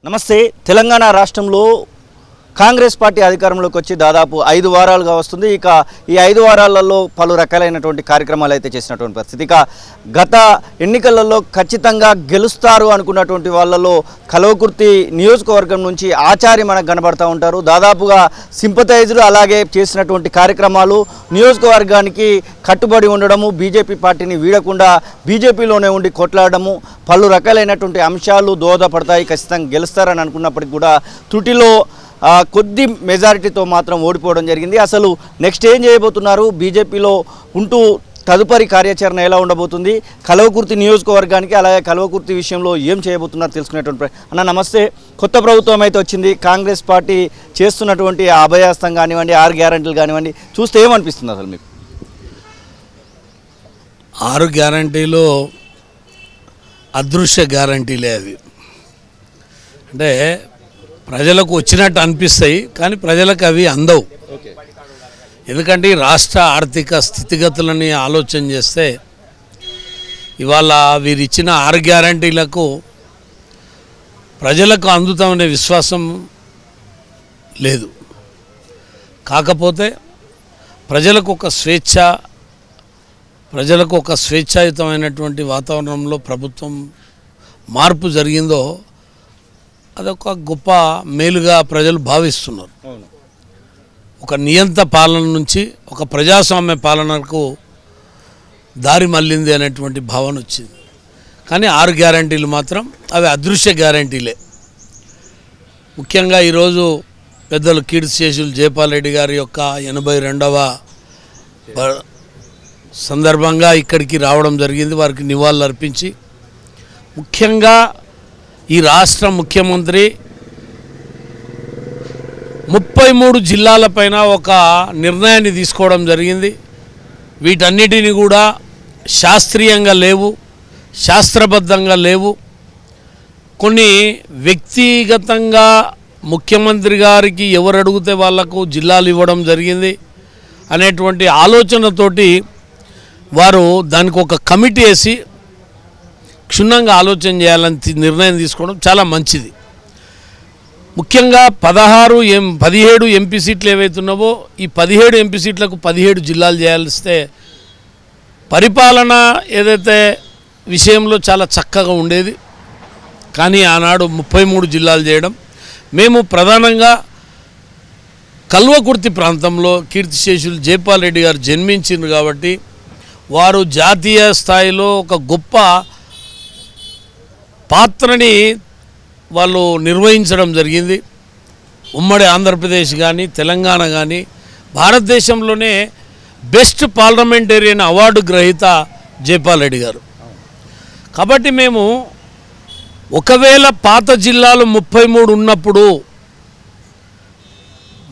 నమస్తే. తెలంగాణ రాష్ట్రంలో కాంగ్రెస్ పార్టీ అధికారంలోకి వచ్చి దాదాపు 5 వారాలుగా వస్తుంది. ఇక ఈ 5 వారాలలో పలు రకాలైనటువంటి కార్యక్రమాలు అయితే చేసినటువంటి పరిస్థితి. ఇక గత ఎన్నికలలో ఖచ్చితంగా గెలుస్తారు అనుకున్నటువంటి వాళ్ళలో కల్వకుర్తి నియోజకవర్గం నుంచి ఆచార్య మనకు కనబడతా ఉంటారు. దాదాపుగా సింపథైజర్లు అలాగే చేసినటువంటి కార్యక్రమాలు, నియోజకవర్గానికి కట్టుబడి ఉండడము, బీజేపీ పార్టీని వీడకుండా బీజేపీలోనే ఉండి కొట్లాడడము, పలు రకాలైనటువంటి అంశాలు దోహదపడతాయి. ఖచ్చితంగా గెలుస్తారని అనుకున్నప్పటికీ కూడా త్రుటిలో కొద్ది మెజారిటీతో మాత్రం ఓడిపోవడం జరిగింది. అసలు నెక్స్ట్ ఏం చేయబోతున్నారు, బీజేపీలో ఉంటూ తదుపరి కార్యాచరణ ఎలా ఉండబోతుంది, కల్వకుర్తి నియోజకవర్గానికి అలాగే కల్వకుర్తి విషయంలో ఏం చేయబోతున్నారు తెలుసుకునేటువంటి అన్న నమస్తే. కొత్త ప్రభుత్వం అయితే వచ్చింది. కాంగ్రెస్ పార్టీ చేస్తున్నటువంటి అభయాస్తం కానివ్వండి, 6 గ్యారంటీలు కానివ్వండి, చూస్తే ఏమనిపిస్తుంది అసలు మీకు? 6 గ్యారంటీలు అదృశ్య గ్యారంటీలే. అవి అంటే ప్రజలకు వచ్చినట్టు అనిపిస్తాయి, కానీ ప్రజలకు అవి అందవు. ఎందుకంటే ఈ రాష్ట్ర ఆర్థిక స్థితిగతులని ఆలోచన చేస్తే ఇవాళ వీరిచ్చిన 6 గ్యారంటీలకు ప్రజలకు అందుతామనే విశ్వాసం లేదు. కాకపోతే ప్రజలకు ఒక స్వేచ్ఛాయుతమైనటువంటి వాతావరణంలో ప్రభుత్వం మార్పు జరిగిందో అదొక గొప్ప మేలుగా ప్రజలు భావిస్తున్నారు. ఒక నియంత పాలన నుంచి ఒక ప్రజాస్వామ్య పాలనకు దారి మళ్ళింది అనేటువంటి భావన వచ్చింది. కానీ 6 గ్యారంటీలు మాత్రం అవి అదృశ్య గ్యారంటీలే. ముఖ్యంగా ఈరోజు పెద్దలు కీర్తిశేషులు జైపాల్ రెడ్డి గారి యొక్క 82వ సందర్భంగా ఇక్కడికి రావడం జరిగింది. వారికి నివాళులు అర్పించి, ముఖ్యంగా ఈ రాష్ట్ర ముఖ్యమంత్రి 33 జిల్లాలపైన ఒక నిర్ణయాన్ని తీసుకోవడం జరిగింది. వీటన్నిటిని కూడా శాస్త్రీయంగా లేవు, శాస్త్రబద్ధంగా లేవు. కొన్ని వ్యక్తిగతంగా ముఖ్యమంత్రి గారికి ఎవరు అడిగితే వాళ్లకు జిల్లాలు ఇవ్వడం జరిగింది అనేటువంటి ఆలోచనతోటి వారు దానికి ఒక కమిటీ వేసి క్షుణ్ణంగా ఆలోచన చేయాలని నిర్ణయం తీసుకోవడం చాలా మంచిది. ముఖ్యంగా 17 ఎంపీ సీట్లు ఏవైతున్నావో ఈ 17 ఎంపీ సీట్లకు 17 జిల్లాలు చేయాల్స్తే పరిపాలన ఏదైతే విషయంలో చాలా చక్కగా ఉండేది. కానీ ఆనాడు 33 జిల్లాలు చేయడం, మేము ప్రధానంగా కల్వకుర్తి ప్రాంతంలో కీర్తిశేషులు జైపాల్ రెడ్డి గారు జన్మించింది కాబట్టి వారు జాతీయ స్థాయిలో ఒక గొప్ప పాత్రని వాళ్ళు నిర్వహించడం జరిగింది. ఉమ్మడి ఆంధ్రప్రదేశ్ కానీ తెలంగాణ కానీ భారతదేశంలోనే బెస్ట్ పార్లమెంటేరియన్ అవార్డు గ్రహీత జైపాల్ రెడ్డి గారు. కాబట్టి మేము ఒకవేళ పాత జిల్లాలు 33 ఉన్నప్పుడు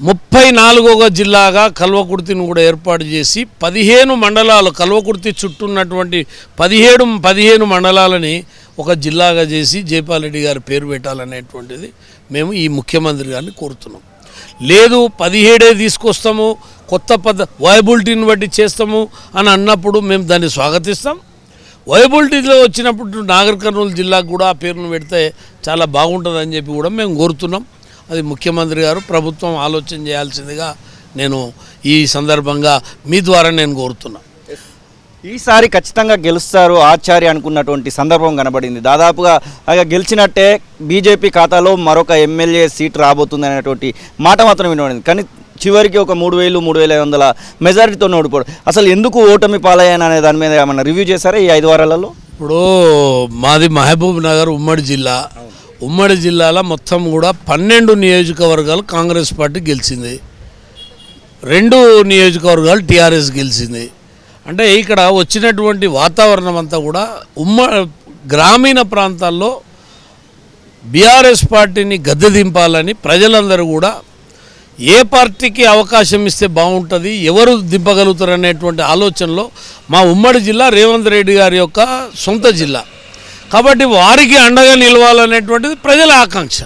34వ జిల్లాగా కల్వకుర్తిని కూడా ఏర్పాటు చేసి 15 మండలాలు, కల్వకుర్తి చుట్టూ ఉన్నటువంటి 15 మండలాలని ఒక జిల్లాగా చేసి జైపాల్ రెడ్డి గారి పేరు పెట్టాలనేటువంటిది మేము ఈ ముఖ్యమంత్రి గారిని కోరుతున్నాం. లేదు 17 తీసుకొస్తాము, కొత్త వయబిలిటీని బట్టి చేస్తాము అని అన్నప్పుడు మేము దాన్ని స్వాగతిస్తాం. వయబిలిటీలో వచ్చినప్పుడు నాగర్ కర్నూలు జిల్లాకు కూడా ఆ పేరును పెడితే చాలా బాగుంటుందని చెప్పి కూడా మేము కోరుతున్నాం. అది ముఖ్యమంత్రి గారు, ప్రభుత్వం ఆలోచన చేయాల్సిందిగా నేను ఈ సందర్భంగా మీ ద్వారా నేను కోరుతున్నా. ఈసారి ఖచ్చితంగా గెలుస్తారు ఆచార్య అనుకున్నటువంటి సందర్భం కనబడింది. దాదాపుగా గెలిచినట్టే బీజేపీ ఖాతాలో మరొక ఎమ్మెల్యే సీట్ రాబోతుంది అనేటువంటి మాట మాత్రం వినబడింది. కానీ చివరికి ఒక 3,500 మెజారిటీతో ఓడిపోవడం, అసలు ఎందుకు ఓటమి పాలయ్యాను అనే దాని మీద ఏమన్నా రివ్యూ చేశారా ఈ 5 వారాలలో? ఇప్పుడు మాది మహబూబ్ నగర్ ఉమ్మడి జిల్లా. ఉమ్మడి జిల్లాలో మొత్తం కూడా 12 నియోజకవర్గాలు కాంగ్రెస్ పార్టీ గెలిచింది, 2 నియోజకవర్గాలు టీఆర్ఎస్ గెలిచింది. అంటే ఇక్కడ వచ్చినటువంటి వాతావరణం అంతా కూడా గ్రామీణ ప్రాంతాల్లో బీఆర్ఎస్ పార్టీని గద్దె దింపాలని ప్రజలందరూ కూడా ఏ పార్టీకి అవకాశం ఇస్తే బాగుంటుంది, ఎవరు దింపగలుగుతారు అనేటువంటి ఆలోచనలో మా ఉమ్మడి జిల్లా రేవంత్ రెడ్డి గారి యొక్క సొంత జిల్లా కాబట్టి వారికి అండగా నిలవాలనేటువంటిది ప్రజల ఆకాంక్ష.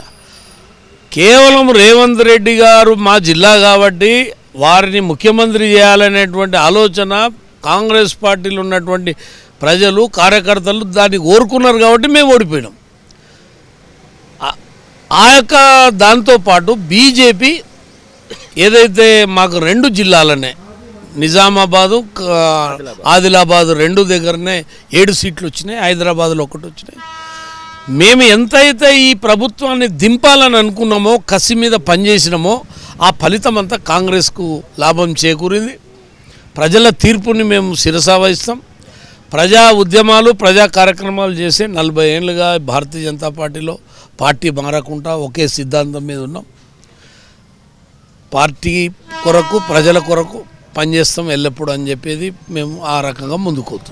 కేవలం రేవంత్ రెడ్డి గారు మా జిల్లా కాబట్టి వారిని ముఖ్యమంత్రి చేయాలనేటువంటి ఆలోచన కాంగ్రెస్ పార్టీలో ఉన్నటువంటి ప్రజలు, కార్యకర్తలు దాన్ని కోరుకున్నారు కాబట్టి మేము ఓడిపోయినాం. ఆ యొక్క దాంతోపాటు బీజేపీ ఏదైతే మాకు 2 జిల్లాలనే నిజామాబాదు ఆదిలాబాదు 2 దగ్గరనే 7 సీట్లు వచ్చినాయి, హైదరాబాద్లో 1 వచ్చినాయి. మేము ఎంతైతే ఈ ప్రభుత్వాన్ని దింపాలని అనుకున్నామో, కసి మీద పనిచేసినామో, ఆ ఫలితం అంతా కాంగ్రెస్కు లాభం చేకూరింది. ప్రజల తీర్పుని మేము శిరసావహిస్తాం. ప్రజా ఉద్యమాలు, ప్రజా కార్యక్రమాలు చేసే 40 ఏళ్ళుగా భారతీయ జనతా పార్టీలో పార్టీ మారకుండా ఒకే సిద్ధాంతం మీద ఉన్నాం. పార్టీ కొరకు, ప్రజల కొరకు పనిచేస్తాం ఎల్లప్పుడూ అని చెప్పేది మేము ఆ రకంగా ముందుకు పోతున్నాం.